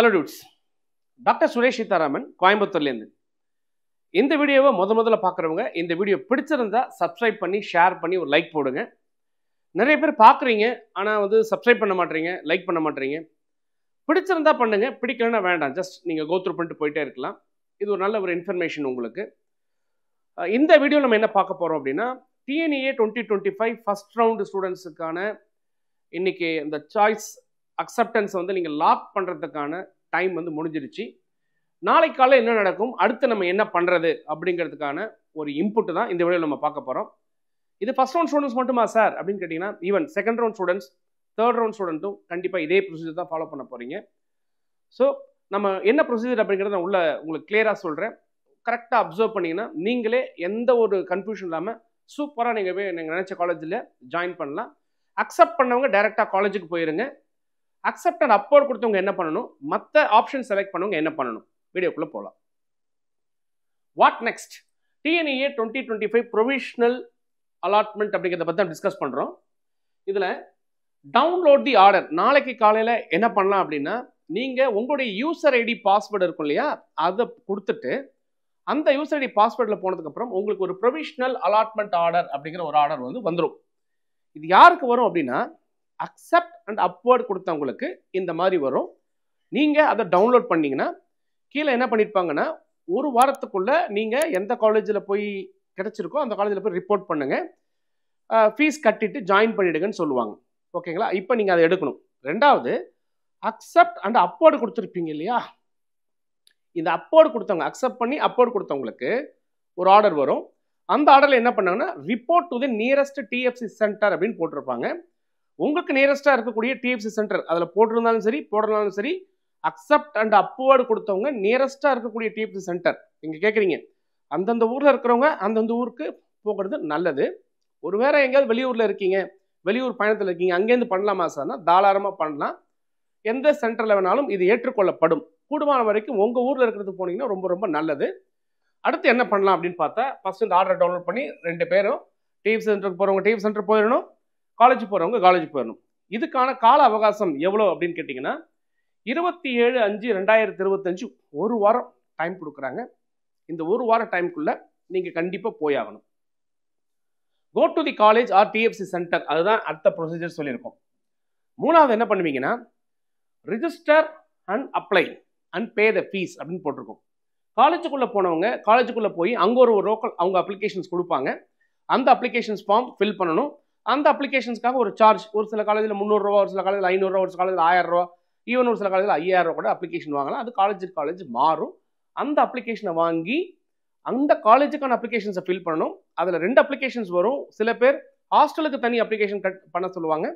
Hello dudes, doctor Suresh Sitharaman கோயம்புத்தூர்லேருந்து. இந்த வீடியோவை முதல்ல பார்க்குறவங்க இந்த வீடியோ பிடிச்சிருந்தா சப்ஸ்கிரைப் பண்ணி ஷேர் பண்ணி ஒரு லைக் போடுங்க. நிறைய பேர் பார்க்குறீங்க, ஆனால் சப்ஸ்கிரைப் பண்ண மாட்டேறீங்க, லைக் பண்ண மாட்டேறீங்க. பிடிச்சிருந்தா பண்ணுங்க, பிடிக்கலன்னா வேண்டாம். ஜஸ்ட் நீங்கள் கோத்ரூ பண்ணிட்டு போயிட்டே இருக்கலாம். இது ஒரு நல்ல ஒரு இன்ஃபர்மேஷன் உங்களுக்கு. இந்த வீடியோ நம்ம என்ன பார்க்க போகிறோம் அப்படின்னா, TNEA 2025 ஃபர்ஸ்ட் ரவுண்டு ஸ்டூடெண்ட்ஸுக்கான இன்னைக்கு இந்த சாய்ஸ் அக்செப்டன்ஸ் நீங்கள் லாக் பண்ணுறதுக்கான டைம் முடிஞ்சிருச்சு. நாளைக்கு காலை என்ன நடக்கும், அடுத்து நம்ம என்ன பண்ணுறது அப்படிங்கிறதுக்கான ஒரு இன்புட் தான் இந்த வீடியோவில் நம்ம பார்க்க போகிறோம். இது ஃபர்ஸ்ட் ரவுண்ட் ஸ்டூடெண்ட்ஸ் மட்டுமா சார் அப்படின்னு கேட்டிங்கன்னா, even second round students, third round ஸ்டூடெண்ட்டும் கண்டிப்பாக இதே ப்ரொசீஜர் தான் ஃபாலோ பண்ண போகிறீங்க. ஸோ நம்ம என்ன ப்ரொசீஜர் அப்படிங்கிறத நான் உங்களுக்கு கிளியராக சொல்கிறேன். கரெக்டாக அப்சர்வ் பண்ணிங்கன்னா நீங்களே எந்த ஒரு கன்ஃபியூஷன் இல்லாமல் சூப்பராக நீங்கள் போய் நீங்கள் நினச்ச காலேஜில் ஜாயின் பண்ணலாம். அக்செப்ட் பண்ணவங்க டைரெக்டாக காலேஜுக்கு போயிருங்க. அக்செப்ட் அண்ட் அப்போர்ட் கொடுத்தவங்க என்ன பண்ணணும், மற்ற ஆப்ஷன் செலக்ட் பண்ணவங்க என்ன பண்ணணும், வீடியோக்குள்ளே போகலாம். What next? TNEA 2025 provisional allotment அப்படிங்கிறத பற்றி தான் டிஸ்கஸ் பண்ணுறோம். இதில் டவுன்லோட் தி ஆர்டர். நாளைக்கு காலையில் என்ன பண்ணலாம் அப்படின்னா, நீங்கள் உங்களுடைய யூசர் ஐடி பாஸ்வேர்டு இருக்கும் இல்லையா, அதை கொடுத்துட்டு அந்த யூசர் ஐடி பாஸ்வேர்டில் போனதுக்கப்புறம் உங்களுக்கு ஒரு ப்ரொவிஷனல் அலாட்மெண்ட் ஆர்டர் அப்படிங்கிற ஒரு ஆர்டர் வந்துடும். இது யாருக்கு வரும் அப்படின்னா, அக்செப்ட் அண்ட் அப்வர்ட் கொடுத்தவங்களுக்கு இந்த மாதிரி வரும். நீங்கள் அதை டவுன்லோட் பண்ணிங்கன்னா கீழே என்ன பண்ணியிருப்பாங்கன்னா, ஒரு வாரத்துக்குள்ளே நீங்கள் எந்த காலேஜில் போய் கிடச்சிருக்கோ அந்த காலேஜில் போய் ரிப்போர்ட் பண்ணுங்கள், ஃபீஸ் கட்டிட்டு ஜாயின் பண்ணிவிடுங்கன்னு சொல்லுவாங்க. ஓகேங்களா? இப்போ நீங்கள் அதை எடுக்கணும். ரெண்டாவது, அக்செப்ட் அண்ட் அப்போர்டு கொடுத்துருப்பீங்க இல்லையா, இந்த அப்போர்டு கொடுத்தவங்க அக்செப்ட் பண்ணி அப்போர்டு கொடுத்தவங்களுக்கு ஒரு ஆர்டர் வரும். அந்த ஆர்டரில் என்ன பண்ணாங்கன்னா, report to the nearest TFC centre அப்படின்னு போட்டிருப்பாங்க. உங்களுக்கு நியரஸ்டாக இருக்கக்கூடிய TFC சென்டர் அதில் போட்டிருந்தாலும் சரி போடலாலும் சரி, அக்செப்ட் அண்ட் அப்போர்டு கொடுத்தவங்க நியரஸ்டாக இருக்கக்கூடிய TFC சென்டர். நீங்கள் கேட்குறீங்க, அந்தந்த ஊரில் இருக்கிறவங்க அந்தந்த ஊருக்கு போகிறது நல்லது. ஒருவேளை எங்கேயாவது வெளியூரில் இருக்கீங்க, வெளியூர் பயணத்தில் இருக்கீங்க, அங்கேருந்து பண்ணலாமா சார்னா தாராளமாக பண்ணலாம். எந்த சென்டரில் வேணாலும் இது ஏற்றுக்கொள்ளப்படும். கூடுமான வரைக்கும் உங்கள் ஊரில் இருக்கிறது போனீங்கன்னா ரொம்ப ரொம்ப நல்லது. அடுத்து என்ன பண்ணலாம் அப்படின்னு பார்த்தா, ஃபர்ஸ்ட் இந்த ஆர்டர் டவுன்லோட் பண்ணி 2 பேரும் TFC சென்டருக்கு போகிறவங்க TFC சென்டர் போயிடணும், காலேஜ் போகிறவங்க காலேஜ் போயிடணும். இதுக்கான கால அவகாசம் எவ்வளோ அப்படின்னு கேட்டிங்கன்னா, 27/5/2025 ஒரு வாரம் டைம் கொடுக்குறாங்க. இந்த ஒரு வாரம் டைமுக்குள்ளே நீங்கள் கண்டிப்பாக போயாகணும். Go to the college or TFC centre, அதுதான் அடுத்த ப்ரொசீஜர் சொல்லியிருக்கோம். மூணாவது என்ன பண்ணுவீங்கன்னா, register and apply and pay the fees அப்படின்னு போட்டிருக்கோம். காலேஜுக்குள்ளே போனவங்க காலேஜுக்குள்ளே போய் அங்கே ஒரு லோக்கல் அவங்க அப்ளிகேஷன்ஸ் கொடுப்பாங்க. அந்த அப்ளிகேஷன்ஸ் ஃபார்ம் ஃபில் பண்ணணும். அந்த அப்ளிகேஷன்ஸ்க்காக ஒரு சார்ஜ், ஒரு சில காலேஜில் 300 ரூபா, ஒரு சில காலேஜில் 500 ரூபா, ஒரு சில காலேஜில் 1000 ரூபா, ஈவன் ஒரு சில காலேஜில் 5000 ரூபா கூட அப்ளிகேஷன் வாங்கலாம். அது காலேஜுக்கு காலேஜ் மாறும். அந்த அப்ளிகேஷனை வாங்கி அந்த காலேஜுக்கான அப்ளிகேஷன்ஸை ஃபில் பண்ணணும். அதில் 2 அப்ளிகேஷன்ஸ் வரும். சில பேர் ஹாஸ்டலுக்கு தனி அப்ளிகேஷன் பண்ண சொல்லுவாங்க,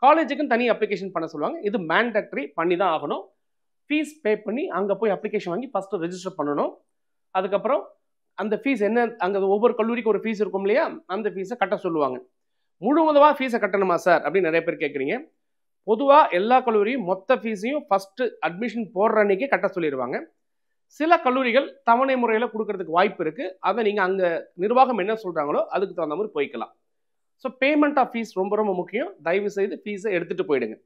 காலேஜுக்குன்னு தனி அப்ளிகேஷன் பண்ண சொல்லுவாங்க. இது மேண்டட்ரி, பண்ணி தான் ஆகணும். ஃபீஸ் பே பண்ணி அங்கே போய் அப்ளிகேஷன் வாங்கி ஃபஸ்ட்டு ரெஜிஸ்டர் பண்ணணும். அதுக்கப்புறம் அந்த ஃபீஸ் என்ன, அங்கே ஒவ்வொரு கல்லூரிக்கு ஒரு ஃபீஸ் இருக்கும் இல்லையா, அந்த ஃபீஸை கட்ட சொல்லுவாங்க. முழுவதுமாக ஃபீஸை கட்டணுமா சார் அப்படின்னு நிறைய பேர் கேட்குறீங்க. பொதுவாக எல்லா கல்லூரியும் மொத்த ஃபீஸையும் ஃபஸ்ட்டு அட்மிஷன் போடுற அன்றைக்கே கட்ட சொல்லிடுவாங்க. சில கல்லூரிகள் தவணை முறையில் கொடுக்கறதுக்கு வாய்ப்பு இருக்குது. அதை நீங்கள் அங்கே நிர்வாகம் என்ன சொல்கிறாங்களோ அதுக்கு தகுந்த மாதிரி போய்க்கலாம். ஸோ பேமெண்ட் ஆஃப் ஃபீஸ் ரொம்ப ரொம்ப முக்கியம். தயவு செய்து ஃபீஸை எடுத்துகிட்டு போயிடுங்க.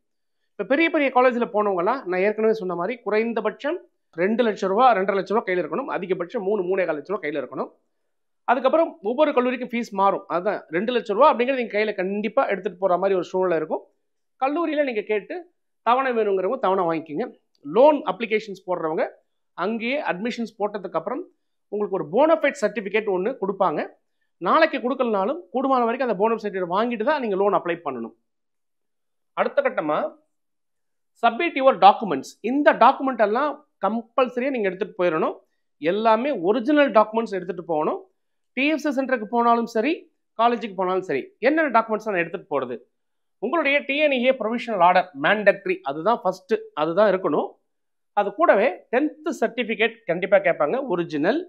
இப்போ பெரிய பெரிய காலேஜில் போனவங்கலாம் நான் ஏற்கனவே சொன்ன மாதிரி குறைந்தபட்சம் 2 லட்ச ரூபா 2.5 லட்ச ரூபா கையில் இருக்கணும். அதிகபட்சம் 3-3.25 லட்ச ரூபா கையில் இருக்கணும். அதுக்கப்புறம் ஒவ்வொரு கல்லூரிக்கும் ஃபீஸ் மாறும். அதுதான் 2 லட்ச ரூபா அப்படிங்கிறது நீங்கள் கையில் கண்டிப்பாக எடுத்துகிட்டு போகிற மாதிரி ஒரு சூழ்நிலை இருக்கும். கல்லூரியில் நீங்கள் கேட்டு தவணை வேணுங்கிறவங்க தவணை வாங்கிக்கிங்க. லோன் அப்ளிகேஷன்ஸ் போடுறவங்க அங்கேயே அட்மிஷன்ஸ் போட்டதுக்கப்புறம் உங்களுக்கு ஒரு போனஃபைட் சர்டிஃபிகேட் ஒன்று கொடுப்பாங்க. நாளைக்கு கொடுக்கலனாலும் கூடுமான வரைக்கும் அந்த போனஃபைட் சர்டிஃபிகேட் வாங்கிட்டு தான் நீங்கள் லோன் அப்ளை பண்ணணும். அடுத்த கட்டமாக சப்மிட் யுவர் டாக்குமெண்ட்ஸ். இந்த டாக்குமெண்ட் எல்லாம் கம்பல்சரியாக நீங்கள் எடுத்துகிட்டு போயிடணும். எல்லாமே ஒரிஜினல் டாக்குமெண்ட்ஸ் எடுத்துகிட்டு போகணும். TFC சென்டருக்கு போனாலும் சரி, காலேஜுக்கு போனாலும் சரி, என்னென்ன டாக்குமெண்ட்ஸ் நான் எடுத்துகிட்டு போகிறது, உங்களுடைய TNEA ப்ரொவிஷனல் ஆர்டர் மேண்டட்ரி, அதுதான் ஃபஸ்ட்டு, அதுதான் இருக்கணும். அது கூடவே 10th சர்டிஃபிகேட் கண்டிப்பாக கேட்பாங்க, ஒரிஜினல்.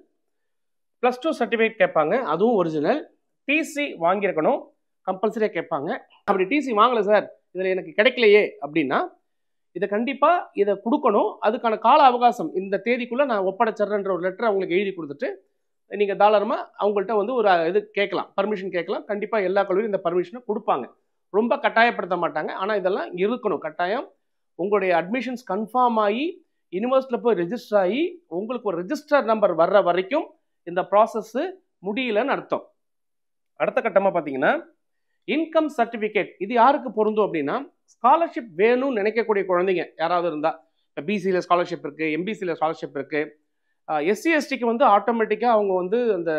+2 சர்டிஃபிகேட் கேட்பாங்க, அதுவும் ஒரிஜினல். TC வாங்கியிருக்கணும், கம்பல்சரியாக கேட்பாங்க. அப்படி TC வாங்கலை சார், இதில் எனக்கு கிடைக்கலையே அப்படின்னா இதை கண்டிப்பாக இதை கொடுக்கணும். அதுக்கான கால அவகாசம் இந்த தேதிக்குள்ளே நான் ஒப்படைச்சிட்றேன்ற ஒரு லெட்டர் அவங்களுக்கு எழுதி கொடுத்துட்டு நீங்கள் தாராளமாக அவங்கள்ட்ட ஒரு இது கேட்கலாம், பர்மிஷன் கேட்கலாம். கண்டிப்பாக எல்லா கல்லூரியும் இந்த பர்மிஷனை கொடுப்பாங்க. ரொம்ப கட்டாயப்படுத்த மாட்டாங்க. ஆனால் இதெல்லாம் இருக்கணும் கட்டாயம். உங்களுடைய அட்மிஷன்ஸ் கன்ஃபார்ம் ஆகி யூனிவர்சிட்டியில் போய் ரெஜிஸ்டர் ஆகி உங்களுக்கு ஒரு ரெஜிஸ்டர் நம்பர் வர்ற வரைக்கும் இந்த ப்ராசஸ் முடியலன்னு அர்த்தம். அடுத்த கட்டமாக பார்த்தீங்கன்னா இன்கம் சர்டிஃபிகேட். இது யாருக்கு பொருந்தும் அப்படின்னா, ஸ்காலர்ஷிப் வேணும்னு நினைக்கக்கூடிய குழந்தைங்க யாராவது இருந்தால், இப்போ பிசியில் ஸ்காலர்ஷிப் இருக்குது, எம்பிசியில் ஸ்காலர்ஷிப் இருக்குது, எஸ்சி எஸ்டிக்கு வந்து ஆட்டோமேட்டிக்காக அவங்க வந்து அந்த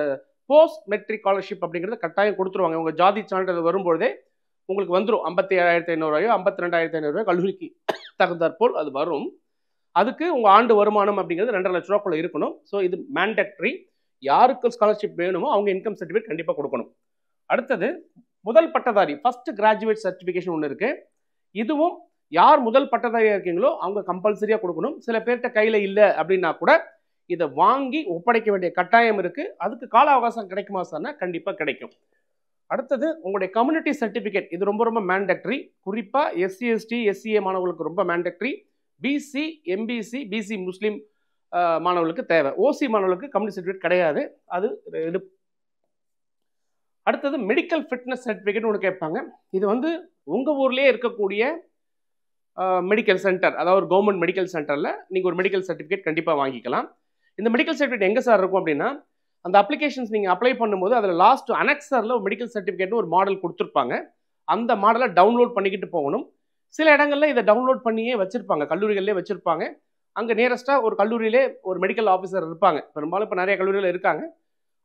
போஸ்ட் மெட்ரிக் ஸ்காலர்ஷிப் அப்படிங்கிறத கட்டாயம் கொடுத்துருவாங்க. உங்கள் ஜாதி சான்றிதழ் வரும்பொழுதே உங்களுக்கு வந்துடும். 57,500 52,500 கல்லூரிக்கு தகுந்தாற்போல் அது வரும். அதுக்கு உங்கள் ஆண்டு வருமானம் அப்படிங்கிறது 2.5 லட்ச ரூபாக்குள்ள இருக்கணும். ஸோ இது மேண்டட்ரி. யாருக்கு ஸ்காலர்ஷிப் வேணுமோ அவங்க இன்கம் சர்டிஃபிகேட் கண்டிப்பாக கொடுக்கணும். அடுத்தது முதல் பட்டதாரி, ஃபர்ஸ்ட் கிராஜுவேட் சர்டிஃபிகேஷன் ஒன்று இருக்குது. இதுவும் யார் முதல் பட்டதாரியாக இருக்கீங்களோ அவங்க கம்பல்சரியாக கொடுக்கணும். சில பேர்கிட்ட கையில் இல்லை அப்படின்னா கூட இதை வாங்கி ஒப்படைக்க வேண்டிய கட்டாயம் இருக்குது. அதுக்கு கால அவகாசம் கிடைக்குமா சார்னா கண்டிப்பாக கிடைக்கும். அடுத்தது உங்களுடைய கம்யூனிட்டி சர்டிஃபிகேட். இது ரொம்ப ரொம்ப மேண்டட்ரி. குறிப்பாக எஸ்சி எஸ்டி எஸ்சிஏ மாணவர்களுக்கு ரொம்ப மேண்டட்ரி. பிசி எம்பிசி பிசி முஸ்லீம் மாணவர்களுக்கு தேவை. ஓசி மாணவர்களுக்கு கம்யூனிட்டி சர்டிஃபிகேட் கிடையாது. அது இது. அடுத்தது மெடிக்கல் ஃபிட்னஸ் சர்டிஃபிகேட் ஒன்று கேட்பாங்க. இது வந்து உங்கள் ஊர்லேயே இருக்கக்கூடிய மெடிக்கல் சென்டர், அதாவது கவர்மெண்ட் மெடிக்கல் சென்டரில் நீங்கள் ஒரு மெடிக்கல் சர்டிஃபிகேட் கண்டிப்பாக வாங்கிக்கலாம். இந்த மெடிக்கல் சர்டிஃபிகேட் எங்கே சார் இருக்கும் அப்படின்னா, அந்த அப்ளிகேஷன்ஸ் நீங்கள் அப்ளை பண்ணும்போது அதில் லாஸ்ட் அனெக்சரில் மெடிக்கல் சர்டிஃபிகேட்னு ஒரு மாடல் கொடுத்துருப்பாங்க. அந்த மாடலை டவுன்லோட் பண்ணிக்கிட்டு போகணும். சில இடங்களில் இதை டவுன்லோட் பண்ணியே வச்சுருப்பாங்க, கல்லூரிகளிலே வச்சுருப்பாங்க. அங்கே நியரஸ்ட்டாக ஒரு கல்லூரியிலே ஒரு மெடிக்கல் ஆஃபீஸர் இருப்பாங்க. பெரும்பாலும் இப்போ நிறைய கல்லூரிகள் இருக்காங்க.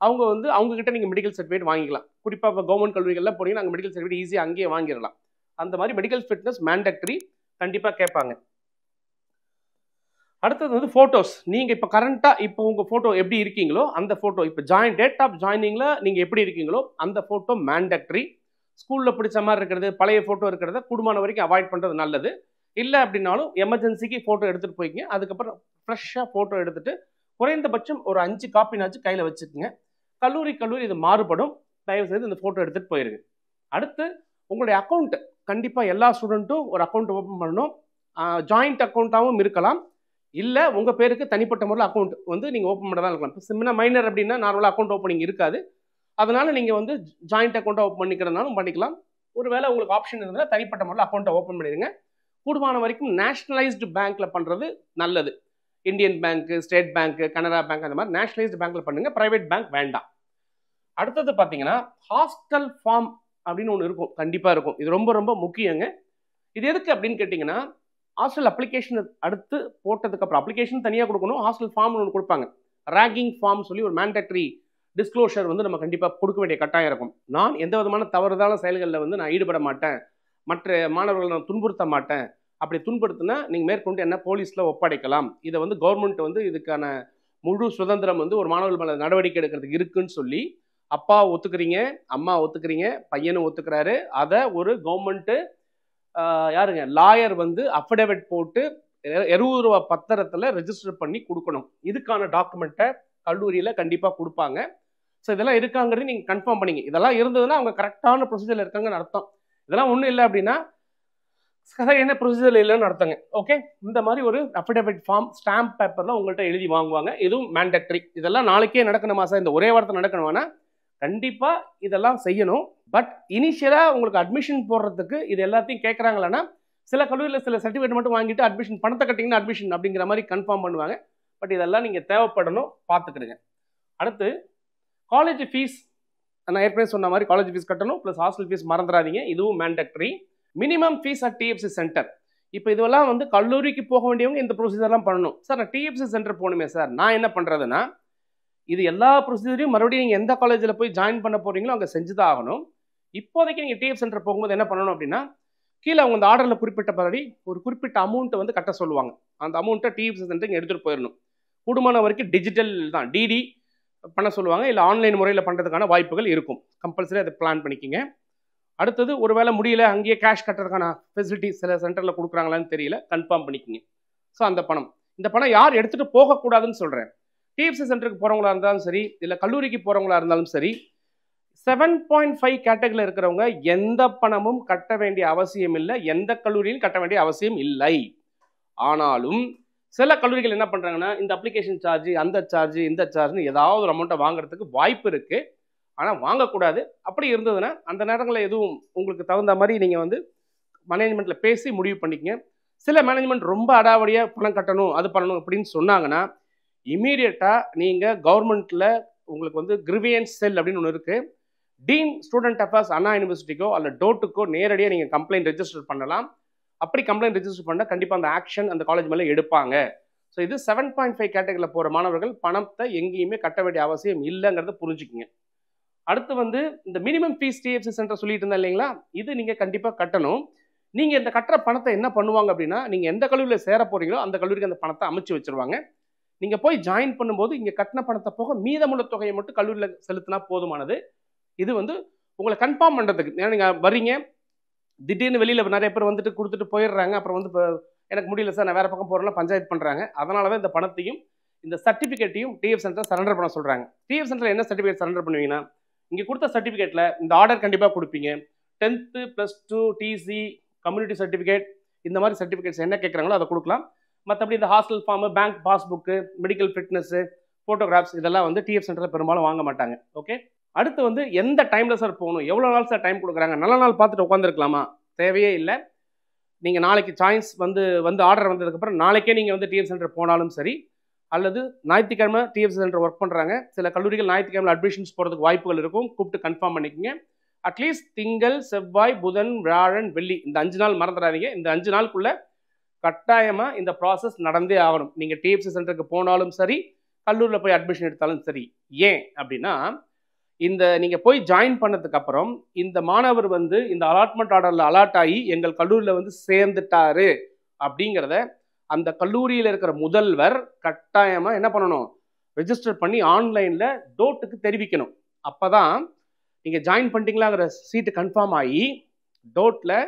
அவங்க வந்து அவங்ககிட்ட நீங்கள் மெடிக்கல் சர்டிஃபிகேட் வாங்கிக்கலாம். குறிப்பாக இப்போ கவர்மெண்ட் கல்லூரிகளில் போனீங்கன்னா அங்கே மெடிக்கல் சர்டிஃபிகேட் ஈஸியாக அங்கேயே வாங்கிடலாம். அந்த மாதிரி மெடிக்கல் ஃபிட்னஸ் மேண்டட்ரி கண்டிப்பாக கேட்பாங்க. அடுத்தது வந்து ஃபோட்டோஸ். நீங்கள் இப்போ கரண்ட்டாக இப்போ உங்கள் ஃபோட்டோ எப்படி இருக்கீங்களோ அந்த ஃபோட்டோ, இப்போ டேட் ஆஃப் ஜாயினிங்கில் நீங்கள் எப்படி இருக்கீங்களோ அந்த ஃபோட்டோ மேண்டட்ரி. ஸ்கூலில் பிடிச்ச மாதிரி இருக்கிறது, பழைய ஃபோட்டோ இருக்கிறத கூடுமான வரைக்கும் அவாய்ட் பண்ணுறது நல்லது. இல்லை அப்படின்னாலும் எமர்ஜென்சிக்கு ஃபோட்டோ எடுத்துகிட்டு போய்க்கிங்க. அதுக்கப்புறம் ஃப்ரெஷ்ஷாக ஃபோட்டோ எடுத்துகிட்டு குறைந்தபட்சம் ஒரு 5 காப்பினாச்சும் கையில் வச்சுக்கோங்க. கல்லூரி இது மாறுபடும். தயவுசெய்து இந்த ஃபோட்டோ எடுத்துகிட்டு போயிருங்க. அடுத்து உங்களுடைய அக்கௌண்ட். கண்டிப்பாக எல்லா ஸ்டூடெண்ட்டும் ஒரு அக்கௌண்ட் ஓப்பன் பண்ணணும். ஜாயிண்ட் அக்கௌண்ட்டாகவும் இருக்கலாம், இல்லை உங்கள் பேருக்கு தனிப்பட்ட முறையில் அக்கௌண்ட் வந்து நீங்கள் ஓப்பன் பண்ண தான் இருக்கலாம். இப்போ சின்ன மைனர் அப்படின்னா நார்மலாக அக்கௌண்ட் ஓப்பனிங் இருக்காது. அதனால் நீங்கள் வந்து ஜாயிண்ட் அக்கௌண்ட்டை ஓப்பன் பண்ணிக்கிறதுனாலும் பண்ணிக்கலாம். ஒருவேளை உங்களுக்கு ஆப்ஷன் இருந்தால் தனிப்பட்ட முறையில் அக்கௌண்ட்டை ஓப்பன் பண்ணிடுங்க. கூடுமான வரைக்கும் நேஷனலைஸ்டு பேங்க்கில் பண்ணுறது நல்லது. இந்தியன் பேங்க்கு, ஸ்டேட் பேங்க்கு, கனரா பேங்க், அந்த மாதிரி நேஷனலைஸ்டு பேங்க்கில் பண்ணுங்கள். ப்ரைவேட் பேங்க் வேண்டாம். அடுத்தது பார்த்தீங்கன்னா ஹாஸ்டல் ஃபார்ம் அப்படின்னு ஒன்று இருக்கும், கண்டிப்பாக இருக்கும். இது ரொம்ப ரொம்ப முக்கியங்க. இது எதுக்கு அப்படின்னு கேட்டிங்கன்னா, ஹாஸ்டல் அப்ளிகேஷன் அடுத்து போட்டதுக்கப்புறம் அப்ளிகேஷன் தனியாக கொடுக்கணும், ஹாஸ்டல் ஃபார்ம் ஒன்று கொடுப்பாங்க. ரேகிங் ஃபார்ம் சொல்லி ஒரு மேண்டட்ரி டிஸ்க்ளோஷர் வந்து நம்ம கண்டிப்பாக கொடுக்க வேண்டிய கட்டாயம் இருக்கும். நான் எந்த விதமான தவறுதான செயல்களில் வந்து நான் ஈடுபட மாட்டேன், மற்ற மாணவர்களை நான் துன்புறுத்த மாட்டேன். அப்படி துன்புறுத்தினா நீங்கள் மேற்கொண்டு என்ன போலீஸில் ஒப்படைக்கலாம். இதை வந்து கவர்மெண்ட் வந்து இதுக்கான முழு சுதந்திரம் வந்து ஒரு மாணவர்கள் மேலே நடவடிக்கை எடுக்கிறதுக்கு இருக்குன்னு சொல்லி அப்பா ஒத்துக்கிறீங்க, அம்மா ஒத்துக்கிறீங்க, பையனும் ஒத்துக்கிறாரு. அதை ஒரு கவர்மெண்ட்டு யாருங்க லாயர் வந்து அஃபிடவிட் போட்டு 20 ரூபா பத்திரத்தில் ரெஜிஸ்டர் பண்ணி கொடுக்கணும். இதுக்கான டாக்குமெண்ட்டை கல்லூரியில் கண்டிப்பாக கொடுப்பாங்க. ஸோ இதெல்லாம் இருக்காங்கிறது நீங்கள் கன்ஃபார்ம் பண்ணிங்க. இதெல்லாம் இருந்ததுன்னா அவங்க கரெக்டான ப்ரொசீஜரில் இருக்காங்கன்னு அர்த்தம். இதெல்லாம் ஒன்றும் இல்லை அப்படின்னா என்ன ப்ரொசீஜர் இல்லைன்னு அர்த்தங்க. ஓகே, இந்த மாதிரி ஒரு அஃபிடவிட் ஃபார்ம் ஸ்டாம்ப் பேப்பரில் உங்கள்கிட்ட எழுதி வாங்குவாங்க. இதுவும் மேண்டட்ரி. இதெல்லாம் நாளைக்கே நடக்கணுமா சார், இந்த ஒரே வாரத்தை நடக்கணுமானா கண்டிப்பாக இதெல்லாம் செய்யணும். பட் இனிஷியலாக உங்களுக்கு அட்மிஷன் போடுறதுக்கு இது எல்லாத்தையும் கேட்குறாங்களான்னா, சில கல்லூரியில் சில சர்டிஃபிகேட் மட்டும் வாங்கிட்டு அட்மிஷன் பணத்தை கட்டிங்கன்னா அட்மிஷன் அப்படிங்கிற மாதிரி கன்ஃபார்ம் பண்ணுவாங்க. பட் இதெல்லாம் நீங்கள் தேவைப்படணும், பார்த்துக்கிடுங்க. அடுத்து காலேஜ் ஃபீஸ். நான் ஏற்கனவே சொன்ன மாதிரி காலேஜ் ஃபீஸ் கட்டணும், ப்ளஸ் ஹாஸ்டல் ஃபீஸ் மறந்துடாதீங்க. இதுவும் mandatory. Minimum fees at DFC centre. இப்போ இதெல்லாம் வந்து கல்லூரிக்கு போக வேண்டியவங்க இந்த ப்ரொசீஜர்லாம் பண்ணணும். சார் நான் டிஎஃப்சி சென்டர் போகணுமே சார், நான் என்ன பண்ணுறதுன்னா, இது எல்லா ப்ரொசீஜரையும் மறுபடியும் நீங்கள் எந்த காலேஜில் போய் ஜாயின் பண்ண போகிறீங்களோ அங்கே செஞ்சு தான் ஆகணும். இப்போதைக்கு நீங்கள் டிஎஃப் சென்டர் போகும்போது என்ன பண்ணணும் அப்படின்னா, கீழே அவங்க அந்த ஆர்டரில் குறிப்பிட்டபடி ஒரு குறிப்பிட்ட அமௌண்ட்டை வந்து கட்ட சொல்லுவாங்க. அந்த அமௌண்ட்டை டிஎஃப்சி சென்டருக்கு எடுத்துகிட்டு போயிடணும். கூடுமான வரைக்கும் டிஜிட்டல் தான், டிடி பண்ண சொல்லுவாங்க, இல்லை ஆன்லைன் முறையில் பண்ணுறதுக்கான வாய்ப்புகள் இருக்கும். கம்பல்சரி அதை பிளான் பண்ணிக்கிங்க. அடுத்தது ஒரு வேளை முடியல, அங்கேயே கேஷ் கட்டுறதுக்கான ஃபெசிலிட்டி சில சென்டரில் கொடுக்குறாங்களான்னு தெரியல, கன்ஃபார்ம் பண்ணிக்கிங்க. ஸோ அந்த பணம், இந்த பணம் யார் எடுத்துகிட்டு போகக்கூடாதுன்னு சொல்கிறேன். டிஎஃப்சி சென்டருக்கு போகிறவங்களா இருந்தாலும் சரி, இல்லை கல்லூரிக்கு போகிறவங்களா இருந்தாலும் சரி, 7.5 கேட்டகரியில் இருக்கிறவங்க எந்த பணமும் கட்ட வேண்டிய அவசியம் இல்லை, எந்த கல்லூரியிலும் கட்ட வேண்டிய அவசியம் இல்லை. ஆனாலும் சில கல்லூரிகள் என்ன பண்ணுறாங்கன்னா, இந்த அப்ளிகேஷன் சார்ஜ், அந்த சார்ஜ், இந்த சார்ஜ்னு ஏதாவது ஒரு அமௌண்ட்டை வாங்குறதுக்கு வாய்ப்பு இருக்குது. ஆனால் வாங்கக்கூடாது. அப்படி இருந்ததுன்னா அந்த நேரங்களில் எதுவும் உங்களுக்கு தகுந்த மாதிரி நீங்கள் வந்து மேனேஜ்மெண்ட்டில் பேசி முடிவு பண்ணிக்கங்க. சில மேனேஜ்மெண்ட் ரொம்ப அடாவடியாக பணம் கட்டணும் அது பண்ணணும் அப்படின்னு சொன்னாங்கன்னா இமீடியட்டாக நீங்கள் கவர்மெண்ட்டில் உங்களுக்கு வந்து கிரிவியன்ஸ் செல் அப்படின்னு ஒன்று இருக்குது. டீன் ஸ்டூடெண்ட் அஃபேர்ஸ் அண்ணா யூனிவர்சிட்டிக்கோ அல்ல டோட்டுக்கோ நேரடியாக நீங்கள் கம்ப்ளைண்ட் ரெஜிஸ்டர் பண்ணலாம். அப்படி கம்ப்ளைண்ட் ரெஜிஸ்டர் பண்ணால் கண்டிப்பாக அந்த ஆக்ஷன் அந்த காலேஜ் மேலே எடுப்பாங்க. ஸோ இது 7.5 கேட்டகரியில் போகிற மாணவர்கள் பணத்தை எங்கேயுமே கட்ட வேண்டிய அவசியம் இல்லைங்கிறத புரிஞ்சுக்குங்க. அடுத்து வந்து இந்த மினிமம் ஃபீஸ் டிஎஃப்சி சென்டர் சொல்லிட்டு இருந்தேன் இல்லைங்களா, இது நீங்கள் கண்டிப்பாக கட்டணும். நீங்கள் இந்த கட்டுற பணத்தை என்ன பண்ணுவாங்க அப்படின்னா, நீங்கள் எந்த கல்லூரியில் சேர போகிறீங்களோ அந்த கல்லூரிக்கு அந்த பணத்தை அமைச்சு வச்சுருவாங்க. நீங்கள் போய் ஜாயின் பண்ணும்போது இங்கே கட்டின பணத்தை போக மீதமுள்ள தொகையை மட்டும் கல்லூரியில் செலுத்தினா போதுமானது. இது வந்து உங்களை கன்ஃபார்ம் பண்ணுறதுக்கு. ஏன்னா நீங்கள் வர்றீங்க, திடீர்னு வெளியில் நிறைய பேர் வந்துட்டு கொடுத்துட்டு போயிடுறாங்க. அப்புறம் வந்து இப்போ எனக்கு முடியல சார், நான் வேறு பக்கம் போகிறேன்னா பஞ்சாயத்து பண்ணுறாங்க. அதனால தான் இந்த பணத்தையும் இந்த சர்டிஃபிகேட்டையும் டிஎஃப் சென்டர் சரண்டர் பண்ண சொல்கிறாங்க. டிஎஃப் சென்டர் என்ன சர்டிஃபிகேட் சரண்டர் பண்ணுவீங்கன்னா, இங்கே கொடுத்த சர்டிஃபிகேட்டில் இந்த ஆர்டர் கண்டிப்பாக கொடுப்பீங்க. 10th +2 டிசி கம்யூனிட்டி சர்டிஃபிகேட் இந்த மாதிரி சர்டிஃபிகேட்ஸ் என்ன கேட்குறாங்களோ அதை கொடுக்கலாம். மற்றபடி இந்த hostel form, bank passbook, medical fitness, photographs இதெல்லாம் வந்து டிஎஃப் சென்டரில் பெரும்பாலும் வாங்க மாட்டாங்க. ஓகே, அடுத்து வந்து எந்த டைமில் சார் போகணும், எவ்வளோ நாள் சார் டைம் கொடுக்குறாங்க, நல்ல நாள் பார்த்துட்டு உட்காந்துருக்கலாமா? தேவையே இல்லை. நீங்கள் நாளைக்கு சாய்ஸ் வந்து ஆர்டர் வந்ததுக்கப்புறம் நாளைக்கே நீங்கள் வந்து டிஎஃப் சென்டர் போனாலும் சரி, அல்லது ஞாயிற்றுக்கிழமை டிஎஃப் சென்டர் ஒர்க் பண்ணுறாங்க. சில கல்லூரிகள் ஞாயிற்றுக்கிழமை அட்மிஷன்ஸ் போகிறதுக்கு வாய்ப்புகள் இருக்கும். கூப்பிட்டு கன்ஃபார்ம் பண்ணிக்கோங்க. அட்லீஸ்ட் திங்கள், செவ்வாய், புதன், வியாழன், வெள்ளி இந்த 5 நாள் மறந்துடாதீங்க. இந்த 5 நாளுக்குள்ள கட்டாயமாக இந்த ப்ராசஸ் நடந்தே ஆகணும். நீங்கள் டிஎஃப்சி சென்டருக்கு போனாலும் சரி, கல்லூரியில் போய் அட்மிஷன் எடுத்தாலும் சரி. ஏன் அப்படின்னா, இந்த நீங்கள் போய் ஜாயின் பண்ணதுக்கு அப்புறம் இந்த மாணவர் வந்து இந்த அலாட்மெண்ட் ஆர்டரில் அலாட் ஆகி எங்கள் கல்லூரியில் வந்து சேர்ந்துட்டாரு அப்படிங்கிறத அந்த கல்லூரியில் இருக்கிற முதல்வர் கட்டாயமாக என்ன பண்ணணும், ரெஜிஸ்டர் பண்ணி ஆன்லைனில் டோட்டுக்கு தெரிவிக்கணும். அப்போ தான் நீங்கள் ஜாயின் பண்ணிட்டீங்களாங்கிற சீட்டு கன்ஃபார்ம் ஆகி டோட்டில்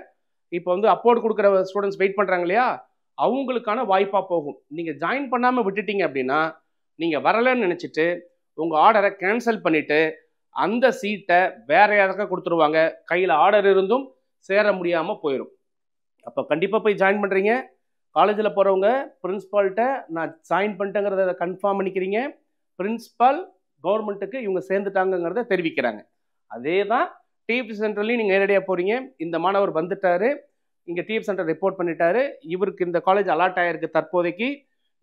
இப்போ வந்து அப்போர்டு கொடுக்குற ஸ்டூடெண்ட்ஸ் வெயிட் பண்ணுறாங்க இல்லையா, அவங்களுக்கான வாய்ப்பாக போகும். நீங்கள் ஜாயின் பண்ணாமல் விட்டுட்டீங்க அப்படின்னா நீங்கள் வரலைன்னு நினச்சிட்டு உங்கள் ஆர்டரை கேன்சல் பண்ணிவிட்டு அந்த சீட்டை வேற யாருக்கா கொடுத்துருவாங்க. கையில் ஆர்டர் இருந்தும் சேர முடியாமல் போயிடும். அப்போ கண்டிப்பாக போய் ஜாயின் பண்ணுறீங்க. காலேஜில் போகிறவங்க பிரின்ஸ்பால்கிட்ட நான் ஜாயின் பண்ணிட்டேங்கிறத கன்ஃபார்ம் பண்ணிக்கிறீங்க. பிரின்ஸ்பால் கவர்மெண்ட்டுக்கு இவங்க சேர்ந்துட்டாங்கிறத தெரிவிக்கிறாங்க. அதே தான் டிஎஃப்சி சென்டர்லையும் நீங்கள் நேரடியாக போகிறீங்க. இந்த மாணவர் வந்துட்டாரு, இங்கே டிஎஃப் சென்டர் ரிப்போர்ட் பண்ணிட்டாரு, இவருக்கு இந்த காலேஜ் அலாட் ஆகிருக்கு தற்போதைக்கு,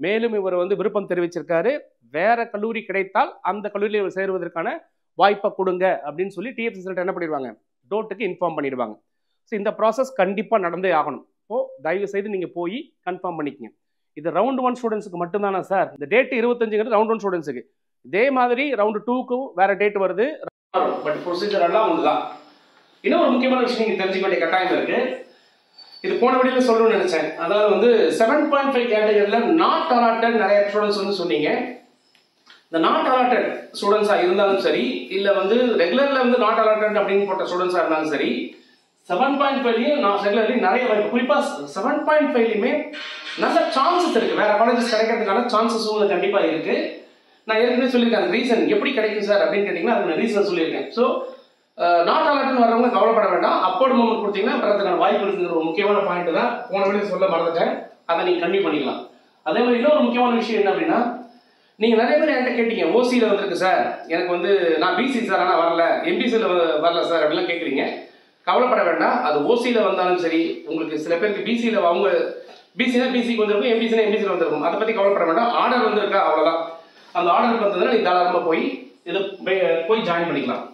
மேலும் இவர் வந்து விருப்பம் தெரிவிச்சிருக்காரு, வேற கல்லூரி கிடைத்தால் அந்த கல்லூரியில் இவர் சேருவதற்கான வாய்ப்பை கொடுங்க அப்படின்னு சொல்லி டிஎஃப்சி சென்டர் என்ன பண்ணிடுவாங்க, டோட்டுக்கு இன்ஃபார்ம் பண்ணிடுவாங்க. ஸோ இந்த ப்ராசஸ் கண்டிப்பாக நடந்தே ஆகணும். இப்போது தயவு செய்து நீங்கள் போய் கன்ஃபார்ம் பண்ணிக்கங்க. இது ரவுண்ட் 1 ஸ்டூடெண்ட்ஸுக்கு மட்டும்தானா சார்? இந்த டேட் 25ங்கிறது ரவுண்ட் 1 ஸ்டூடெண்ட்ஸுக்கு. இதே மாதிரி ரவுண்டு 2க்கும் வேற டேட் வருது. பட் ப்ரொசீஜர் எல்லாம் ஒன்று தான். இன்னும் ஒரு முக்கியமான விஷயம் நீங்கள் தெரிஞ்சுக்க வேண்டிய கட்டாயம் இருக்கு. இது போன வீடியோவில் சொல்லணும்னு நினைச்சேன். அதாவது வந்து 7.5 கேட்டகரியில் நாட் அலாட்டட் நிறைய ஸ்டூடெண்ட்ஸ் வந்து சொன்னீங்க. இந்த நாட் அலாட்டட் ஸ்டூடெண்ட்ஸாக இருந்தாலும் சரி, இல்லை வந்து ரெகுலரில் வந்து நாட் அலாட்டட் அப்படின்னு போட்ட ஸ்டூடெண்ட்ஸாக இருந்தாலும் சரி, 7.5லையும் நான் ரெகுலர்லையும் நிறைய வாய்ப்பு, குறிப்பாக 7.5லையுமே நல்ல சான்சஸ் இருக்குது. வேற காலேஜஸ் கிடைக்கிறதுக்கான சான்சஸும் கண்டிப்பாக இருக்குது. நான் ஏற்கனவே சொல்லியிருக்கேன் ரீசன் எப்படி கிடைக்கும் சார் அப்படின்னு கேட்டிங்கன்னா அதுக்கு நான் ரீசன் சொல்லியிருக்கேன். ஸோ நாட் அலாட்னு வரவங்க கவலைப்பட வேண்டாம். அப்போர்ட் மூமெண்ட் கொடுத்தீங்கன்னா வரதுக்கான வாய்ப்பு இருக்குங்கிற ஒரு முக்கியமான பாயிண்ட் தான் போன வீடியோ சொல்ல மறந்துட்டேன். அதை நீங்கள் கண்டினியூ பண்ணிக்கலாம். அதே மாதிரி இன்னொரு முக்கியமான விஷயம் என்ன அப்படின்னா, நீங்கள் நிறைய பேர் என்கிட்ட கேட்டீங்க ஓசியில் வந்திருக்கு சார், எனக்கு வந்து நான் பிசி சார் ஆனால் வரல, எம்பிசியில் வரல சார் அப்படிலாம் கேட்குறீங்க. கவலைப்பட வேண்டாம். அது ஓசியில் வந்தாலும் சரி, உங்களுக்கு சில பேருக்கு பிசியில் அவங்க பிசினா பிசிக்கு வந்திருக்கும், எம்பிசினா எம்பிசியில் வந்திருக்கும். அதை பற்றி கவலைப்பட வேண்டாம். ஆர்டர் வந்திருக்கா அவ்வளோதான். அந்த ஆர்டர் வந்ததுன்னா நீ தாராளமாக போய் ஜாயின் பண்ணிக்கலாம்.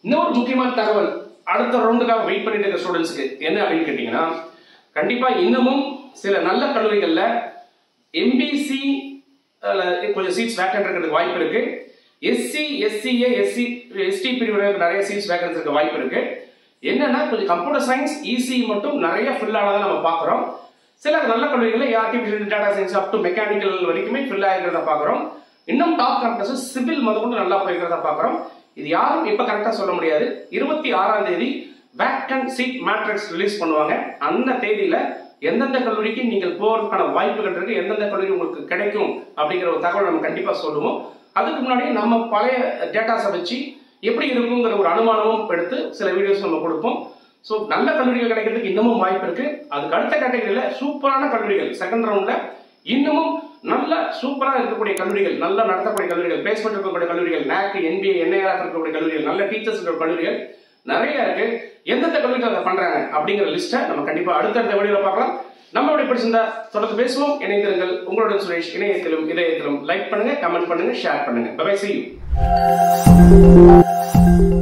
இன்னொரு முக்கியமான தகவல், அடுத்த ரவுண்டுக்காக வெயிட் பண்ணிட்டு இருக்க ஸ்டூடெண்ட்ஸ்க்கு என்ன அப்படின்னு கேட்டீங்கன்னா, கண்டிப்பா இன்னமும் சில நல்ல கல்லூரிகளில் எம்பிசி கொஞ்சம் சீட்ஸ் வேக்கன்ட் இருக்கிறதுக்கு வாய்ப்பு இருக்கு. எஸ்சி, எஸ்சிஏ, எஸ்டி பிரிவினருக்கு நிறைய சீட்ஸ் வேக்கன்ட் இருக்க வாய்ப்பு இருக்கு. என்னன்னா கொஞ்சம் கம்ப்யூட்டர் சயின்ஸ், இசி மட்டும் நிறைய ஃபில் ஆனதை நம்ம பார்க்குறோம். சில நல்ல கல்லூரிகளில் artificial data science up to mechanical வரைக்குமே ஃபில் ஆகிருக்கிறத பார்க்குறோம். இன்னும் டாப் கேம்பஸ் சிவில் முதற்கொண்டு நல்லா போயிருக்கிறத பார்க்குறோம். இது யாரும் இப்ப கரெக்டா சொல்ல முடியாது. 26ஆம் தேதி வேக்கன்ட் சீட் மேட்ரிக்ஸ் ரிலீஸ் பண்ணுவாங்க. அந்த தேதியில எந்தெந்த கல்லூரிக்கு நீங்கள் போறதுக்கான வாய்ப்புகள் இருக்கு, எந்தெந்த கல்லூரி உங்களுக்கு கிடைக்கும் அப்படிங்கிற ஒரு தகவல் நம்ம கண்டிப்பா சொல்லுவோம். அதுக்கு முன்னாடி நம்ம பழைய டேட்டாஸை வச்சு எப்படி இருக்குங்கிற ஒரு அனுமானமும் எடுத்து சில வீடியோஸ் நம்ம கொடுப்போம். ஸோ நல்ல கல்லூரிகள் கிடைக்கிறதுக்கு இன்னமும் வாய்ப்பு இருக்கு. அதுக்கு அடுத்த கேட்டகரியில சூப்பரான கல்லூரிகள் செகண்ட் ரவுண்ட்ல இன்னமும் நல்ல சூப்பரா இருக்கக்கூடிய கல்லூரிகள், நல்லா நடத்தக்கூடிய கல்லூரிகள், பிளேஸ்மெண்ட் இருக்கக்கூடிய கல்லூரிகள், NAC, NBA, NIRF இருக்கக்கூடிய கல்லூரிகள், நல்ல டீச்சர்ஸ் இருக்கிற கல்லூரிகள் நிறைய இருக்கு. எந்தெந்த கல்லூரிகள் அதை பண்றாங்க அப்படிங்கிற லிஸ்ட்டை நம்ம கண்டிப்பா அடுத்தடுத்த வீடியோல பார்க்கலாம். நம்மளுடைய பிடிச்சிருந்தா தொடர்ந்து பேசுவோம். இணைந்திருங்கள். உங்களுடன் சுரேஷ். இணையத்திலும் இதயத்திலும் லைக் பண்ணுங்க, கமெண்ட் பண்ணுங்க, ஷேர் பண்ணுங்க. Bye bye. See you.